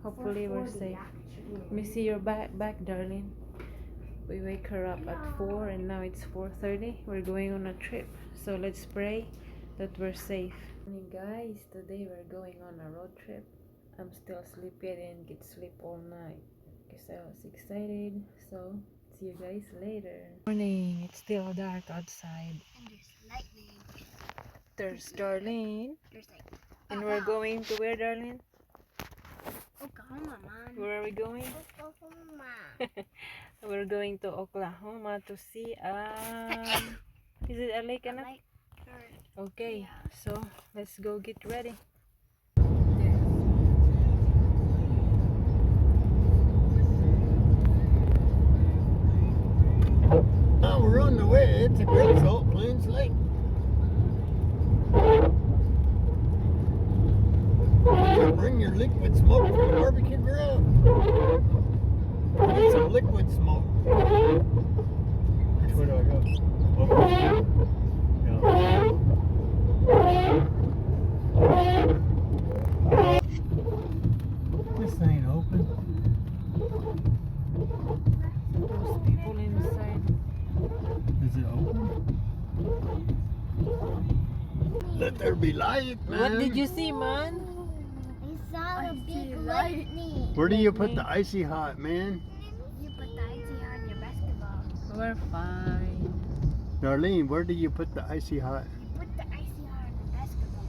Hopefully we're safe. Let me see your back, darling. We wake her up at 4 and now it's 4:30. We're going on a trip. So let's pray that we're safe. Morning guys, today we're going on a road trip. I'm still sleepy. I didn't get sleep all night because I was excited. So see you guys later. Morning, it's still dark outside. And there's lightning. There's Darlene. There's like. And we're going to where, Darlene? Oklahoma, man. Where are we going? Oklahoma. We're going to Oklahoma to see is it a lake, Anak? Okay, yeah. So let's go get ready. Now we're on the way to Great Salt Plains Lake. Bring your liquid smoke from the barbecue grill. Get some liquid smoke. Which way do I go? Yeah. This ain't open. There's people inside. Is it open? Let there be light, man. What did you see, man? I saw a big lightning. Where do you put the icy hot, man? You put the icy on your basketball. We're fine. Darlene, where do you put the icy hot? You put the icy on the basketball.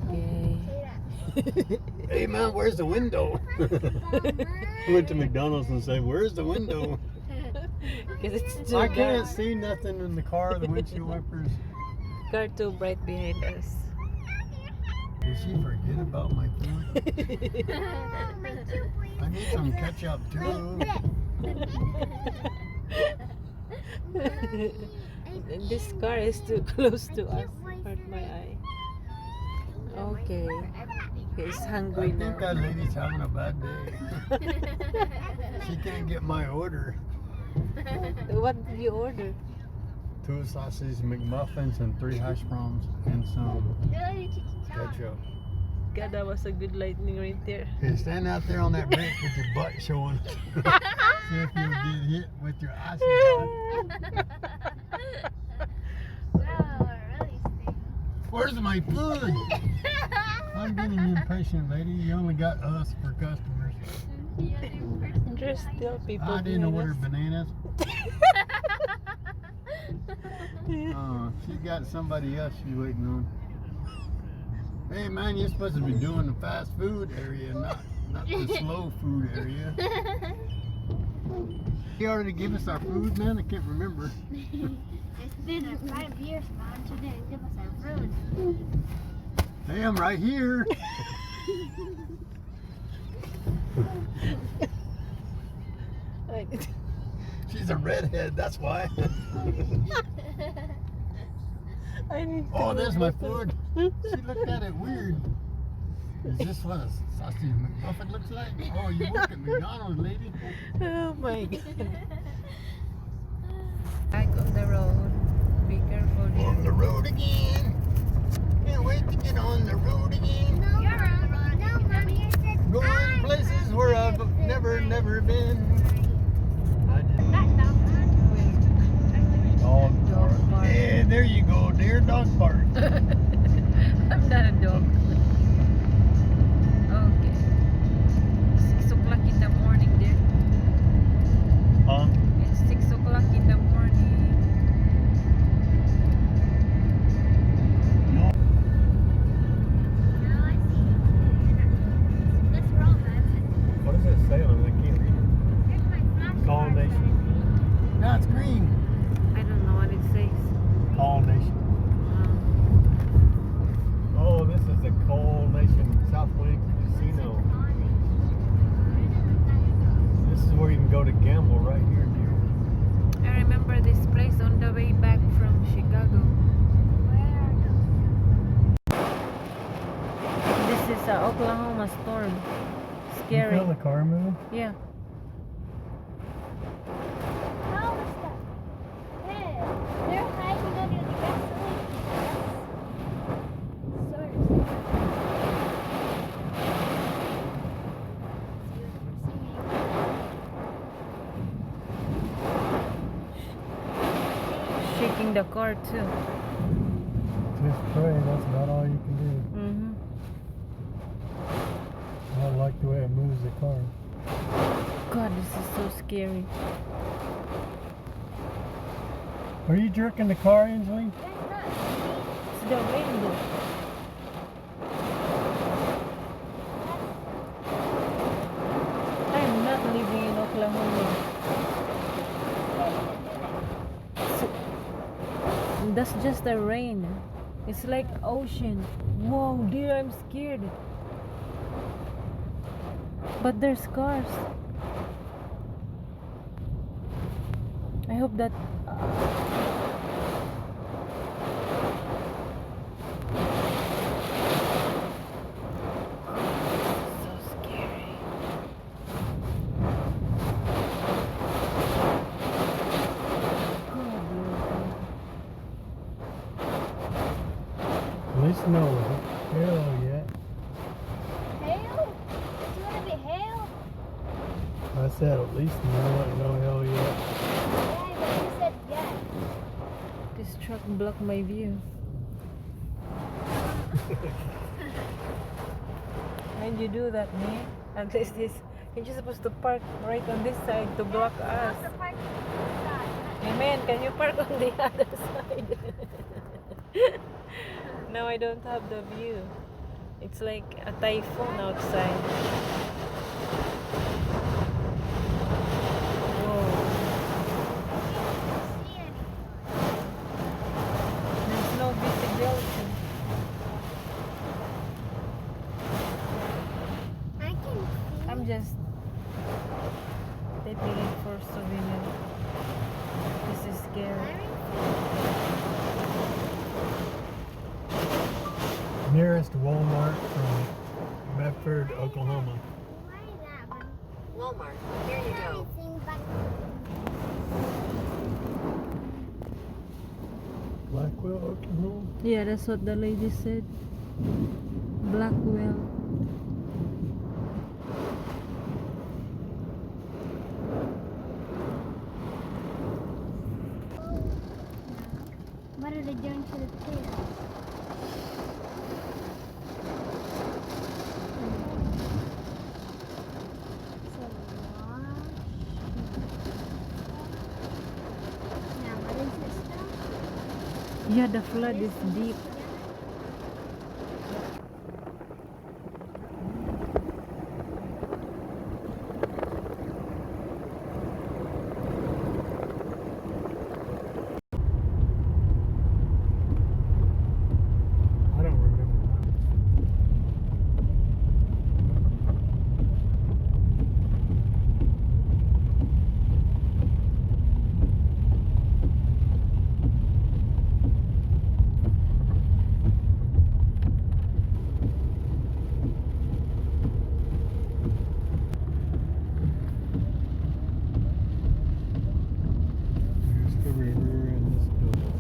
Okay. Say that. Hey man, where's the window? I went to McDonald's and said, where's the window? Because it's too I dark. can't see nothing in the car, the windshield wipers. Car too bright behind us. Did she forget about my food? I need some ketchup too. This car is too close to us. Hurt my eye. Okay. He's hungry I now. think that lady's having a bad day. She can't get my order. What did you order? 2 sausage McMuffins and 3 hash browns and some ketchup. God, that was a good lightning right there. Hey, stand out there on that bench with your butt showing. See if you get hit with your icy hot. Where's my food? I'm getting impatient, lady. You only got us for customers. There's still people. I didn't order us. bananas. She got somebody else she's waiting on. Hey man, you're supposed to be doing the fast food area, not the slow food area. You already gave us our food, man? I can't remember. It's been 5 years, man. She didn't give us our food. Hey, I'm right here. She's a redhead, that's why. I need to Oh, there's my food. She looked at it weird. Is this what a sausage McMuffin looks like? Oh, you work at McDonald's, lady. Oh my God. Back on the road. Be careful. On the road again. Can't wait to get on the road again. No, you're on the road. No, Mommy, I said Going places where I've never been. I did. Dog park. Yeah, there you go, dear. Dog park. I'm not a dog. Okay. 6 o'clock in the morning there. Huh? It's 6 o'clock in the morning. No. No, I see. That's wrong, man. What does it say on it? I can't read it. There's my flashlight. Call Nation. No, it's green. I don't know what it says. Call Nation. Oh, this is the Call Nation Southwind Casino. This is where you can go to gamble right here, dear. I remember this place on the way back from Chicago. This is a Oklahoma storm. Scary. You feel the car move? Yeah. How is that? Hey, they're hiding under the gasoline. Sort of. parking the car too. Just pray, that's about all you can do. Mm-hmm. I don't like the way it moves the car. God, this is so scary. Are you jerking the car, Angeline? It's the rainbow. I'm not living in Oklahoma. That's just the rain. It's like ocean. Whoa, dear, I'm scared. But there's cars. I hope that so scary. At least no hail yet. Hail? It's gonna be hail? I said at least no hail yet. Yeah, but you said yes. This truck blocked my view. Why'd you do that, man? At least you're just supposed to park right on this side to block us. The parking side. Hey man, can you park on the other side? Now I don't have the view. It's like a typhoon outside. Whoa. See anything. There's no visibility. I can see. I'm just taking it for souvenir. This is scary. Nearest Walmart from Medford, Oklahoma. Why that one? Walmart. Here you go. Everything but Blackwell, Oklahoma. Yeah, that's what the lady said. Blackwell. what are they doing to the tail? Yeah, the flood is deep. I don't remember that. Here's the river and this building.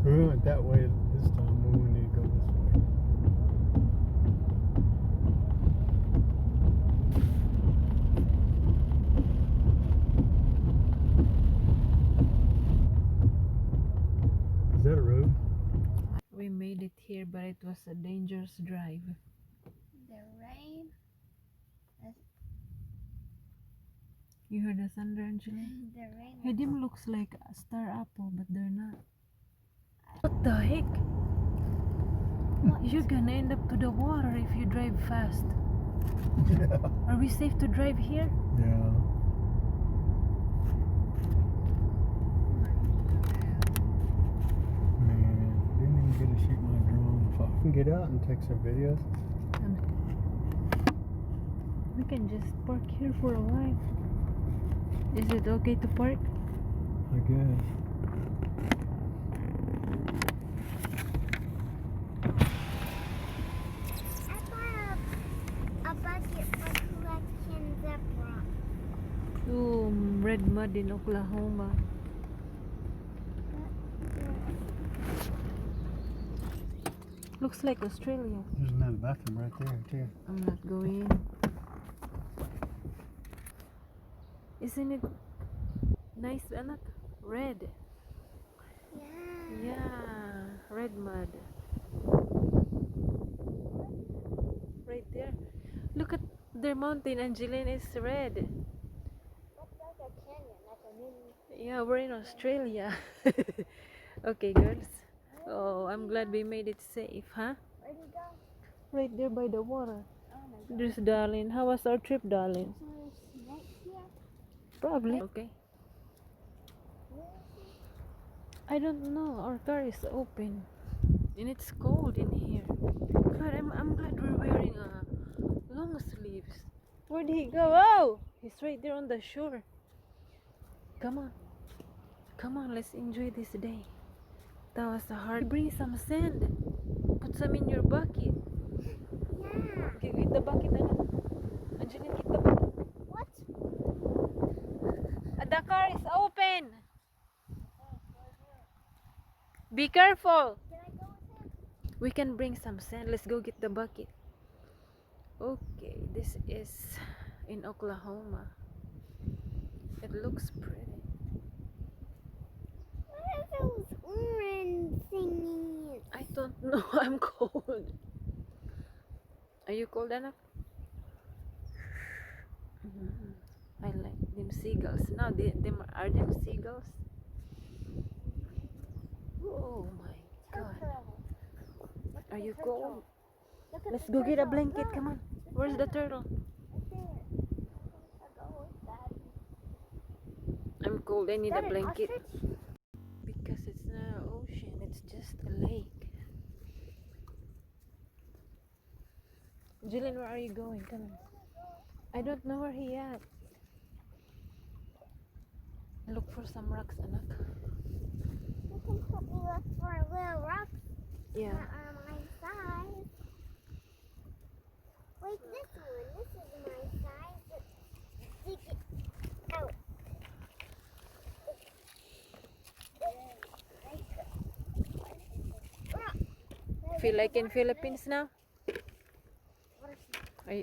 So we went that way this time, but we need to go this way. Is that a road? We made it here, but it was a dangerous drive. The rain. You heard the thunder, Angela? The rain. Hey, them looks like a star apple, but they're not. What the heck? You're gonna end up to the water if you drive fast. Yeah. Are we safe to drive here? Yeah. Man, didn't even get to shoot my drone. If I can get out and take some videos. We can just park here for a while. Is it okay to park? I guess. I bought a bucket for collecting zebra. Ooh, red mud in Oklahoma. Looks like Australia. There's another bathroom right there, too. I'm not going. Isn't it nice, anak? Red. Yeah. Yeah, red mud. Right there. Look at their mountain, Angeline. It's red. Looks like a canyon, like a mini. Yeah, we're in Australia. Okay, girls. Oh, I'm glad we made it safe, huh? Where'd you go? Right there by the water. Oh my god. There's darling. How was our trip, darling? So there's snakes here? Probably. Okay. I don't know. Our car is open. And it's cold in here. God, I'm glad we're wearing long sleeves. Where did he go? Oh! He's right there on the shore. Come on. Come on, let's enjoy this day. That was a hard. Bring some sand. Put some in your bucket. Yeah. Get the bucket, Anna. Angeline, get the bucket. What? The car is open. Be careful. Can I go with him? We can bring some sand. Let's go get the bucket. Okay, this is in Oklahoma. It looks pretty. What are those orange thingies? I don't know. I'm cold. Are you cold, Anak? I like them seagulls. Now, are them seagulls? Oh my god. Look at Are the you turtle. cold? Look at Let's the go get a turtle. blanket. Look. Come on. Where's the turtle? Right there. I'll go with Daddy. I'm cold. I need Is a that an blanket. ostrich? Because it's not an ocean. It's just a lake. Jillian, where are you going? Come on. I don't know where he at. Look for some rocks, Anak. You can help me look for little rocks Yeah. that are my size. Like this one. This is my size. Let's dig it out. Feel like in Philippines now?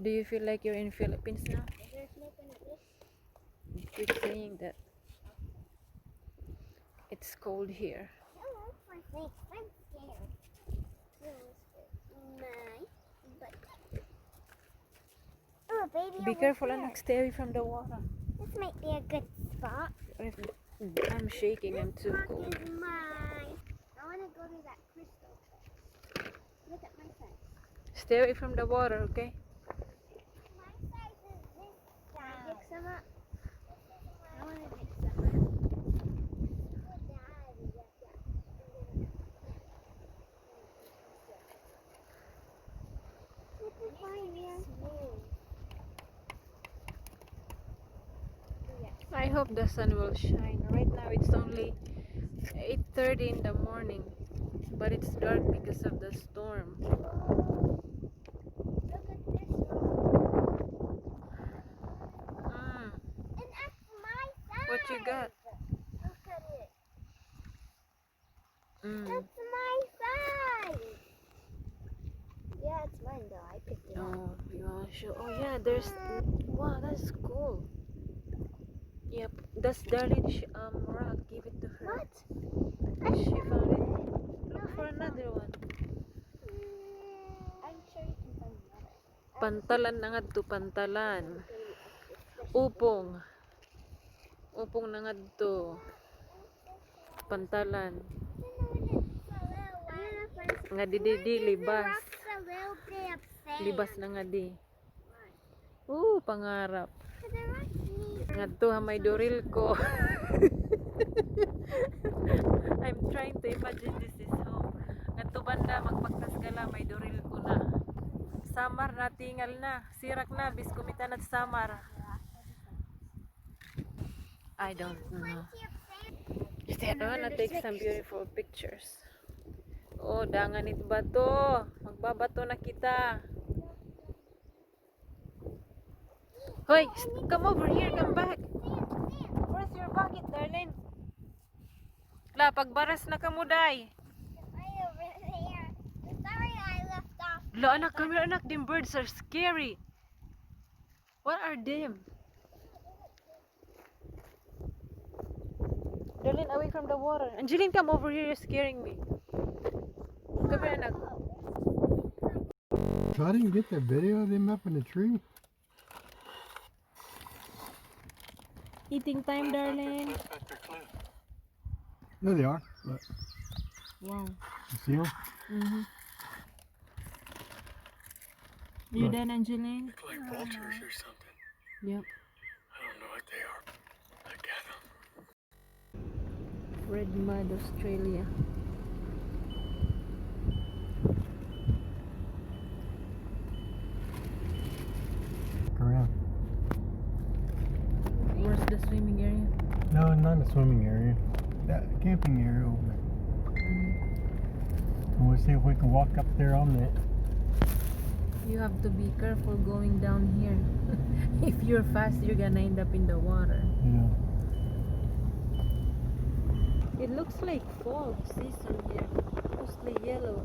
Do you feel like you're in Philippines now? Is there a snake in it? You keep saying that. It's cold here. Hello, for snakes. I'm scared. My butt. Oh, baby. Be over careful, here. Anak. Stay away from the water. This might be a good spot. I'm shaking. I'm too This cold. is mine. I want to go to that crystal church. Look at my size. Stay away from the water, okay? My size is this size. Pick some up. I want to pick some up. I hope the sun will shine. Right now it's only 8:30 in the morning, but it's dark because of the storm. Look at this one. And that's my size. What you got? Look at it. Mm. That's my size. Yeah, it's mine though. I picked it up. Oh, you want to show? Oh yeah, there's. Wow, that's cool. Yep, that's Darlene rock. Give it to her. What? She found it. Look for another one. I'm sure you can find another. Pantalan na nga to, pantalan. Upong. Upong na nga to. Pantalan. Nga di libas. Libas na nga di. Pangarap. Nga to ha may doril ko. I'm trying to imagine this is home. Nga to banda magpagtas gala may doril ko na. Samar na tingal na. Sirak na bis kumita na samar. I don't know. I wanna take some beautiful pictures. Oh, dangan it bato. Magbabato na kita. Hoy, come over here, come back. Where's your bucket, darling? La, pagbaras na kamuday. Right over there. Sorry I left off. La, anak, come here, anak. Them birds are scary. What are them? Darlene, away from the water. Angeline, come over here. You're scaring me. Come here, anak. So I didn't get the video of them up in the tree. Eating time, darling. There they are. Look, Wow. you see them? Mm-hmm. You Look. done, Angeline? Look like vultures or something. Yep. I don't know what they are. Look at them. Red Mud, Australia. Look around. Where's the swimming area? No, not the swimming area. That camping area over there. And we'll see if we can walk up there on that. You have to be careful going down here. If you're fast, you're gonna end up in the water. Yeah. It looks like fall season here. Mostly yellow.